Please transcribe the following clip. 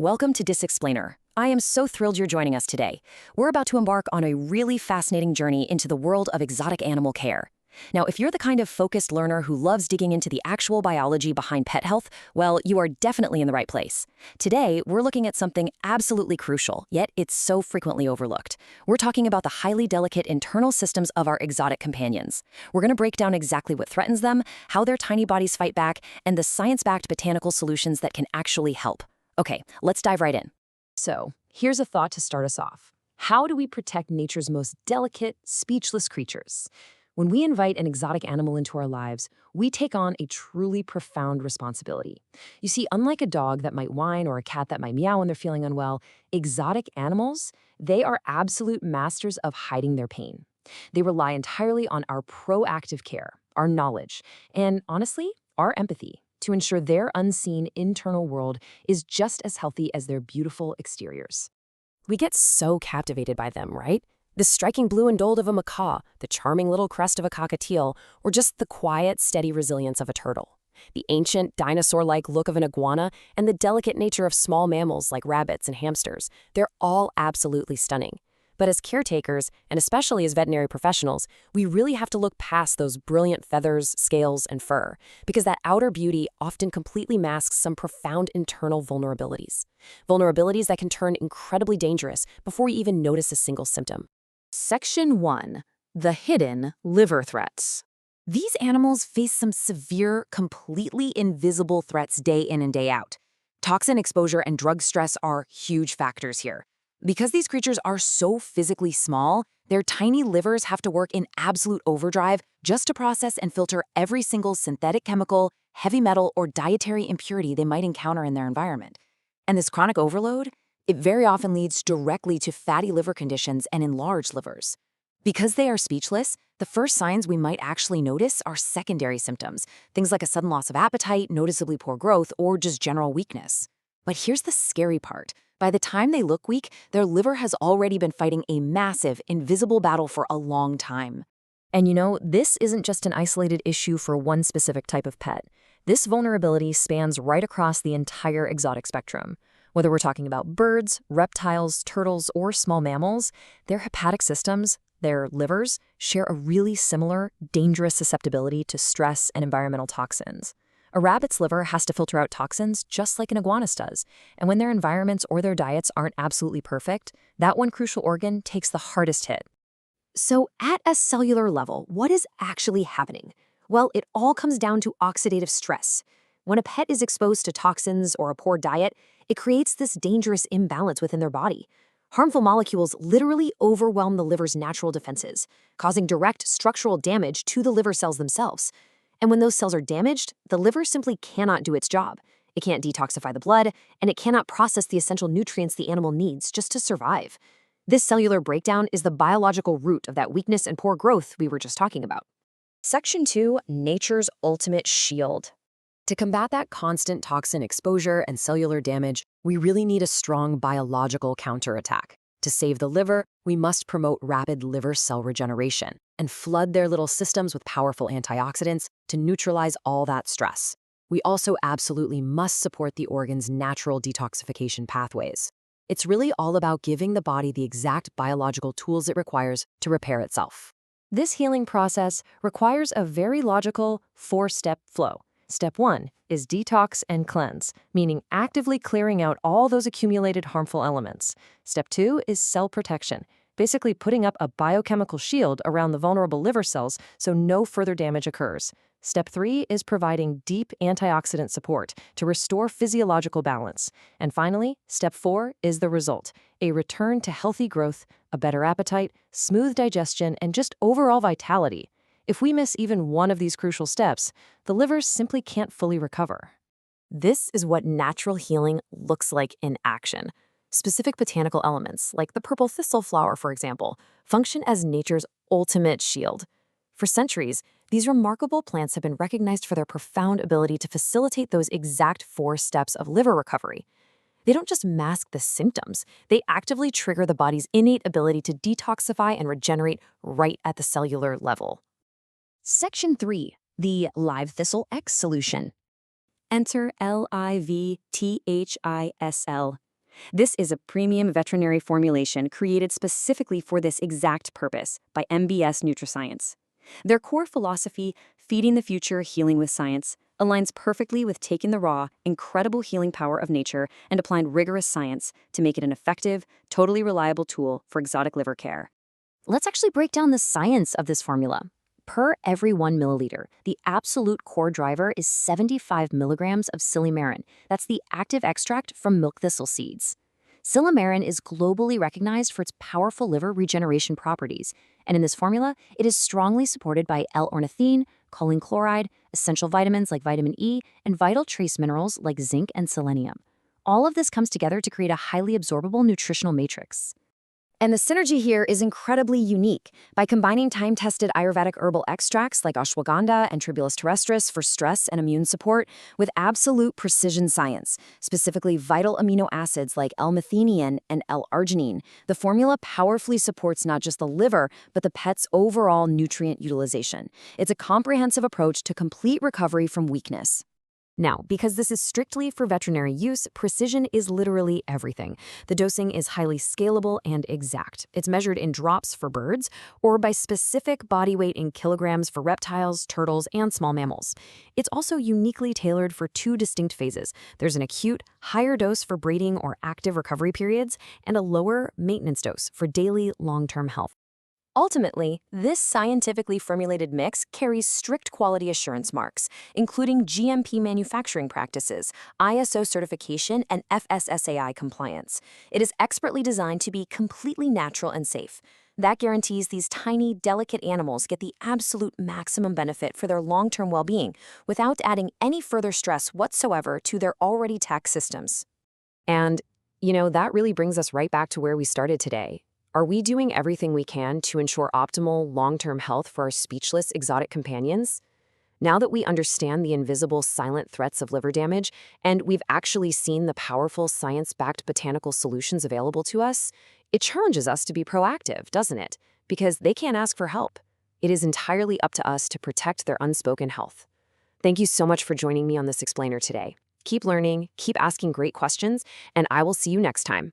Welcome to Disexplainer. I am so thrilled you're joining us today. We're about to embark on a really fascinating journey into the world of exotic animal care. Now, if you're the kind of focused learner who loves digging into the actual biology behind pet health, well, you are definitely in the right place. Today, we're looking at something absolutely crucial, yet it's so frequently overlooked. We're talking about the highly delicate internal systems of our exotic companions. We're going to break down exactly what threatens them, how their tiny bodies fight back, and the science-backed botanical solutions that can actually help. Okay, let's dive right in. So, here's a thought to start us off. How do we protect nature's most delicate, speechless creatures? When we invite an exotic animal into our lives, we take on a truly profound responsibility. You see, unlike a dog that might whine or a cat that might meow when they're feeling unwell, exotic animals, they are absolute masters of hiding their pain. They rely entirely on our proactive care, our knowledge, and honestly, our empathy to ensure their unseen internal world is just as healthy as their beautiful exteriors. We get so captivated by them, right? The striking blue and gold of a macaw, the charming little crest of a cockatiel, or just the quiet, steady resilience of a turtle. The ancient, dinosaur-like look of an iguana and the delicate nature of small mammals like rabbits and hamsters, they're all absolutely stunning. But as caretakers, and especially as veterinary professionals, we really have to look past those brilliant feathers, scales, and fur, because that outer beauty often completely masks some profound internal vulnerabilities. Vulnerabilities that can turn incredibly dangerous before we even notice a single symptom. Section 1. The hidden liver threats. These animals face some severe, completely invisible threats day in and day out. Toxin exposure and drug stress are huge factors here. Because these creatures are so physically small, their tiny livers have to work in absolute overdrive just to process and filter every single synthetic chemical, heavy metal, or dietary impurity they might encounter in their environment. And this chronic overload, it very often leads directly to fatty liver conditions and enlarged livers. Because they are speechless, the first signs we might actually notice are secondary symptoms, things like a sudden loss of appetite, noticeably poor growth, or just general weakness. But here's the scary part. By the time they look weak, their liver has already been fighting a massive, invisible battle for a long time. And you know, this isn't just an isolated issue for one specific type of pet. This vulnerability spans right across the entire exotic spectrum. Whether we're talking about birds, reptiles, turtles, or small mammals, their hepatic systems, their livers, share a really similar, dangerous susceptibility to stress and environmental toxins. A rabbit's liver has to filter out toxins just like an iguana's does, and when their environments or their diets aren't absolutely perfect, that one crucial organ takes the hardest hit. So at a cellular level, what is actually happening? Well, it all comes down to oxidative stress. When a pet is exposed to toxins or a poor diet, it creates this dangerous imbalance within their body. Harmful molecules literally overwhelm the liver's natural defenses, causing direct structural damage to the liver cells themselves. And when those cells are damaged, the liver simply cannot do its job. It can't detoxify the blood, and it cannot process the essential nutrients the animal needs just to survive. This cellular breakdown is the biological root of that weakness and poor growth we were just talking about. Section 2, Nature's Ultimate Shield. To combat that constant toxin exposure and cellular damage, we really need a strong biological counterattack. To save the liver, we must promote rapid liver cell regeneration and flood their little systems with powerful antioxidants to neutralize all that stress. We also absolutely must support the organ's natural detoxification pathways. It's really all about giving the body the exact biological tools it requires to repair itself. This healing process requires a very logical 4-step flow. Step 1 is detox and cleanse, meaning actively clearing out all those accumulated harmful elements. Step 2 is cell protection, basically putting up a biochemical shield around the vulnerable liver cells so no further damage occurs. Step 3 is providing deep antioxidant support to restore physiological balance. And finally, Step 4 is the result, a return to healthy growth, a better appetite, smooth digestion, and just overall vitality. If we miss even one of these crucial steps, the liver simply can't fully recover. This is what natural healing looks like in action. Specific botanical elements, like the purple thistle flower, for example, function as nature's ultimate shield. For centuries, these remarkable plants have been recognized for their profound ability to facilitate those exact 4 steps of liver recovery. They don't just mask the symptoms, they actively trigger the body's innate ability to detoxify and regenerate right at the cellular level. Section 3, the LIVTHISTLE-EX solution. Enter LIVTHISTLE. This is a premium veterinary formulation created specifically for this exact purpose by MBS NUTRISCIENCE. Their core philosophy, feeding the future, healing with science, aligns perfectly with taking the raw, incredible healing power of nature and applying rigorous science to make it an effective, totally reliable tool for exotic liver care. Let's actually break down the science of this formula. Per every 1 milliliter, the absolute core driver is 75 milligrams of Silymarin. That's the active extract from milk thistle seeds. Silymarin is globally recognized for its powerful liver regeneration properties, and in this formula, it is strongly supported by L-ornithine, choline chloride, essential vitamins like vitamin E, and vital trace minerals like zinc and selenium. All of this comes together to create a highly absorbable nutritional matrix. And the synergy here is incredibly unique. By combining time-tested Ayurvedic herbal extracts like ashwagandha and Tribulus terrestris for stress and immune support with absolute precision science, specifically vital amino acids like L-methionine and L-arginine, the formula powerfully supports not just the liver, but the pet's overall nutrient utilization. It's a comprehensive approach to complete recovery from weakness. Now, because this is strictly for veterinary use, precision is literally everything. The dosing is highly scalable and exact. It's measured in drops for birds or by specific body weight in kilograms for reptiles, turtles, and small mammals. It's also uniquely tailored for 2 distinct phases. There's an acute, higher dose for breeding or active recovery periods, and a lower maintenance dose for daily, long-term health. Ultimately, this scientifically formulated mix carries strict quality assurance marks, including GMP manufacturing practices, ISO certification, and FSSAI compliance. It is expertly designed to be completely natural and safe. That guarantees these tiny, delicate animals get the absolute maximum benefit for their long-term well-being without adding any further stress whatsoever to their already taxed systems. And, that really brings us right back to where we started today. Are we doing everything we can to ensure optimal, long-term health for our speechless exotic companions? Now that we understand the invisible, silent threats of liver damage, and we've actually seen the powerful science-backed botanical solutions available to us, it challenges us to be proactive, doesn't it? Because they can't ask for help. It is entirely up to us to protect their unspoken health. Thank you so much for joining me on this explainer today. Keep learning, keep asking great questions, and I will see you next time.